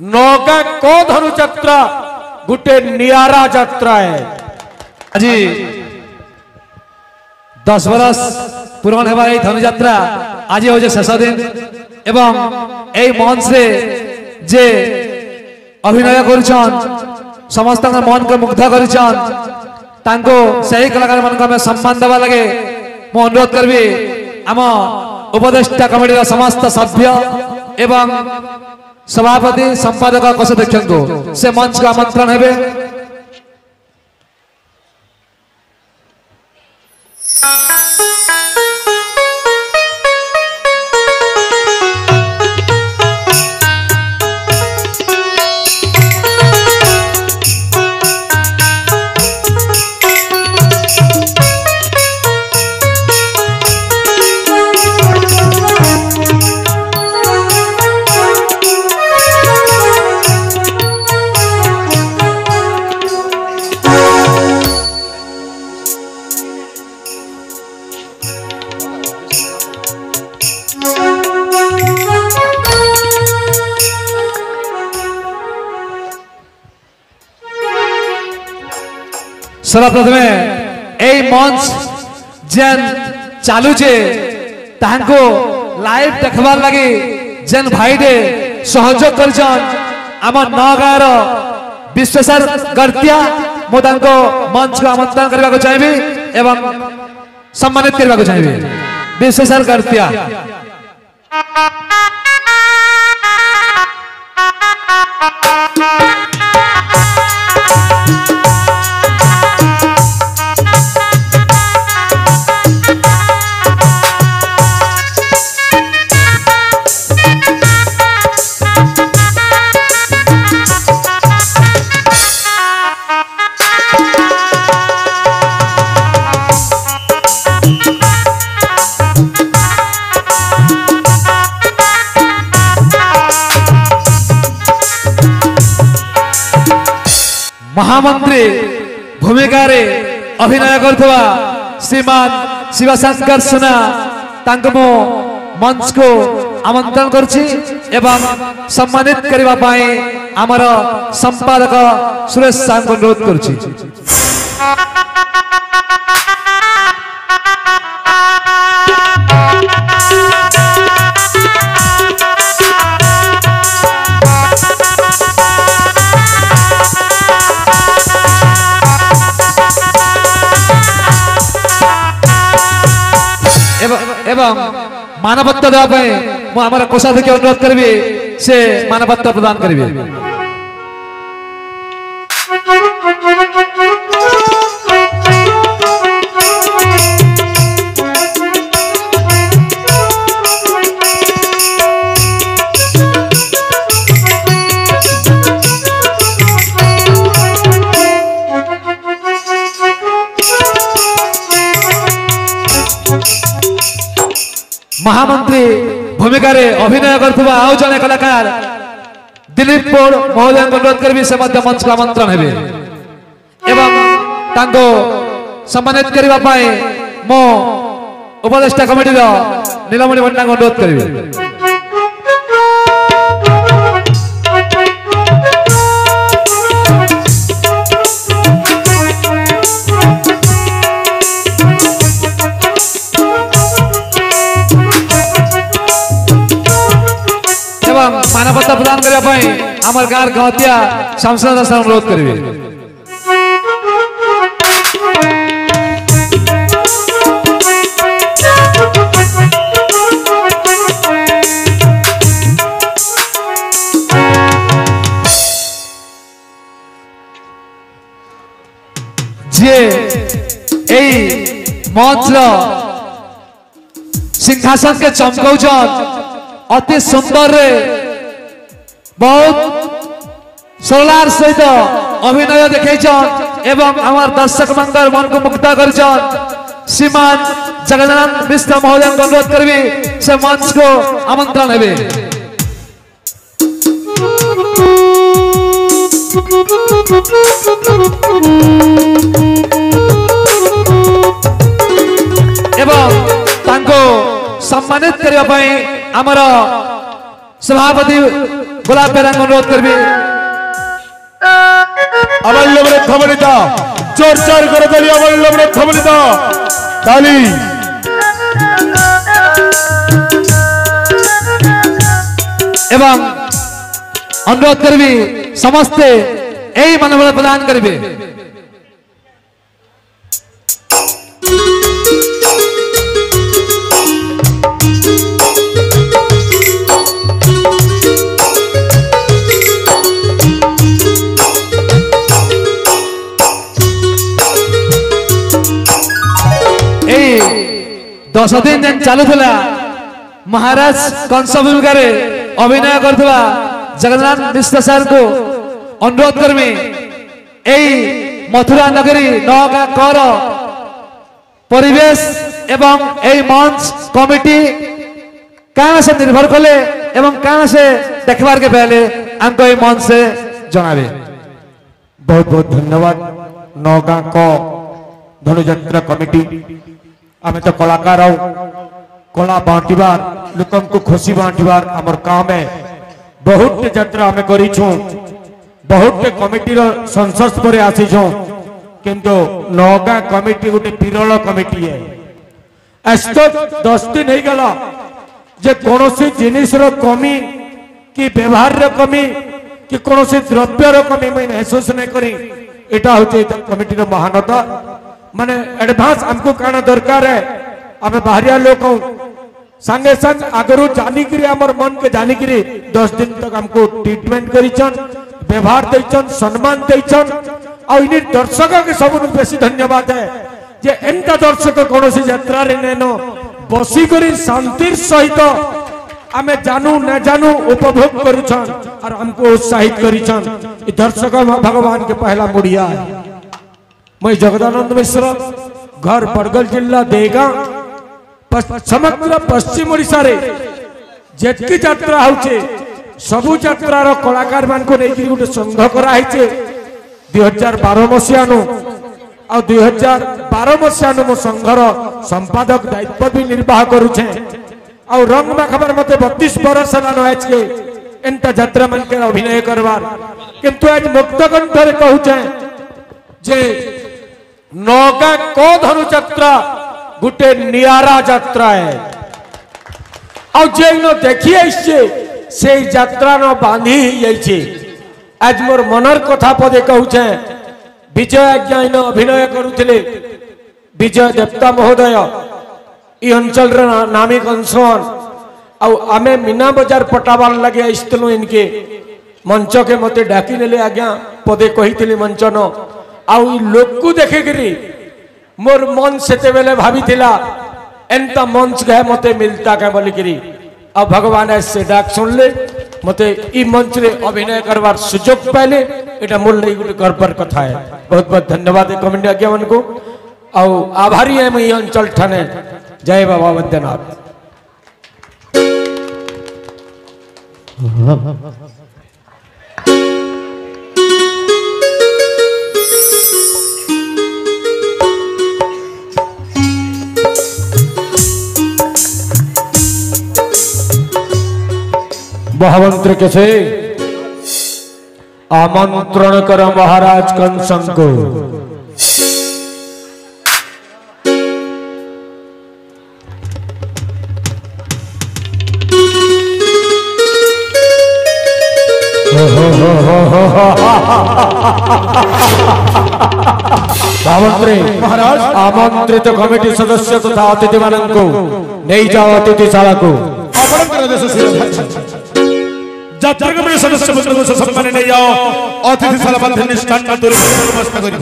नौका को धनु यात्रा गुटे नियारा यात्रा है। आज 10 बरस पूर्ण होगा धनु यात्रा आज हो शेष दिन एवं यही मंच रे जे अभिनय करुछन समस्त मन को मुग्ध करुछन तांको सही कलाकार मन को सम्मान देवा लगे मु अनुरोध करबी आम उपदेष्टा कमिटी समस्त सभ्य एवं सभापति संपादक कोषाध्यक्ष को से मंच को आमंत्रण हेबे। सर्वप्रथमे यही मंच जेन चालुचे तांको लाइव देखबार लगी जेन भाई दे सहयोग करछन आम नगार विश्वेश्वर गर्तिया मो तांको मंच को आमंत्रण करबा को चाहबी एवं सम्मानित करबा को चाहबी। विश्वेश्वर गर्तिया महामंत्री भूमिका रे अभिनय करथवा श्रीमान शिवशंकर सुना तांको मो मंच को आमंत्रण करछि एवं सम्मानित करबा पाए हमर संपादक सुरेश साहब को अनुरोध करछि। एवं मानवत्व देवाई मुझे कोषाध्यक्ष अनुरोध करी से मानवत्व प्रदान करी। महामंत्री भूमिका रे अभिनय करथुवा आउ जने कलाकार दिलीप पोड़ महोदय अनुरोध करबी से मध्य मंच का आमंत्रण हेबे एवं तांको सम्मानित करबा पाए मो उपदेष्टा कमिटी रो नीलमणि भंडा को अनुरोध करबी। मानवता प्रदान करने आमर गार गहतिया सांसद अनुरोध करेंगे। जे मंच सिंहासन के चमकौछन अति सुंदर रे बहुत सरलार सहित अभिनय देखैछन एवं हमार दर्शक मंडल मन को मुग्ध करछन श्रीमान जगन्नाथ मिश्र महोदय को अनुरोध करबी से मंच को आमंत्रण हेबे। एवं तांको सम्मानित करबा पई हमर सभापति গোলাপ বেরাঙ্গ অনুরোধ করবি अमल्य वृद्धमनिता जोर जोर করে তালি अमल्य वृद्धमनिता ताली এবং অনুরোধ করবি সমস্তে এই মানবতা প্রদান করবে এই 10 দিন যেন চালু ଥିଲା महाराज कंस भूमिका अभिनय करथुला जगन्नाथ मिश्र सर को अनुरोध करमी एई मथुरा नगरी नौका कर परिवेश एवं एई मंच कमिटी कहाँ से निर्भर कले एवं कहाँ से देखबार के पहले हमको एई मंच से जनाबे। बहुत बहुत धन्यवाद नौका को धनुयात्रा कमिटी आम तो कलाकार कला बांटबार लोक को खुशी बांटबार आमर काम है बहुत यात्रा आम करूँ बहुत कमिटी संसद पर आसीछूँ किंतु नौगा कमिटी गोटे विरल कमिटी है आज तो 10 दिन हो गला जे कौन जिनिस कमी कि व्यवहार कमी कि कौन द्रव्यर कमी मुझे महसूस नहीं करी एटा हूँ कमिटी महानता माने एडवांस हमको काना दरकार है आम बाहरिया लोग संगे संग आगरू जानिकी आमर मन के जानिकी 10 दिन तक हमको ट्रीटमेंट करिछन व्यवहार देछन सम्मान देछन आ इनी दर्शक के सब बेसी धन्यवाद है जे एंता दर्शक कौन सी यात्रा रे नेनो बसी करी शांतिर सहित आमे जानू न जानू उपभोग करिछन और हमको उत्साहित करिछन ई दर्शक भगवान के पहला मुड़िया है। मैं जगदानंद मिश्र घर बरगल जिला देगा समग्र पश्चिम ओडिशा रे जेतकी यात्रा होचे सबु यात्रार कलाकार मान को लेकिन गोटे संघ करा हिचे 2012 मसिया नु आ 2012 मसिया नु मो संघर संपादक दायित्व भी निर्वाह करूछे आ रंग मा खबर मते 32 वर्ष लानो आज के एंता यात्रा मन के अभिनय करवार किंतु आज मुक्त कंठ रे कहूछे जे नौका को धनु यात्रा गोटे नियारा यात्रा है और जेन देखिए से यात्रा न बांधी जाइए आज मोर मनर कथा पदे कहूचे विजय आज्ञा इन अभिनय करुले विजय देवता महोदय इ अंचल नामी कंसन आमे मीना बजार पटावार लगे आसलु इनके मंच के मते डाकी नेले आज्ञा पदे कही मंच न आउ लोक को देखे मोर मन से बेले भाभी एंता मंच गए मते मिलता क्या बोलिकी अब भगवान से डाक सुनले मते ई मंच रे अभिनय करवार सुजोग पाइले एटा मोर लई गोटे गर्वर कथा है। बहुत बहुत धन्यवाद कमेंट आज्ञा मन को आउ आभारी है मैं अंचल ठाने। जय बाबा वैद्यनाथ। महामंत्र कैसे आमंत्रण कर महाराज कंसन को महाराज आमंत्रित कमिटी सदस्य तथा अतिथि मान को नहीं जाओ अतिथिशाला को सदस्य सम्मान नहीं जाओ अतिथिशाला मध्य निष्ठान व्यवस्था करी।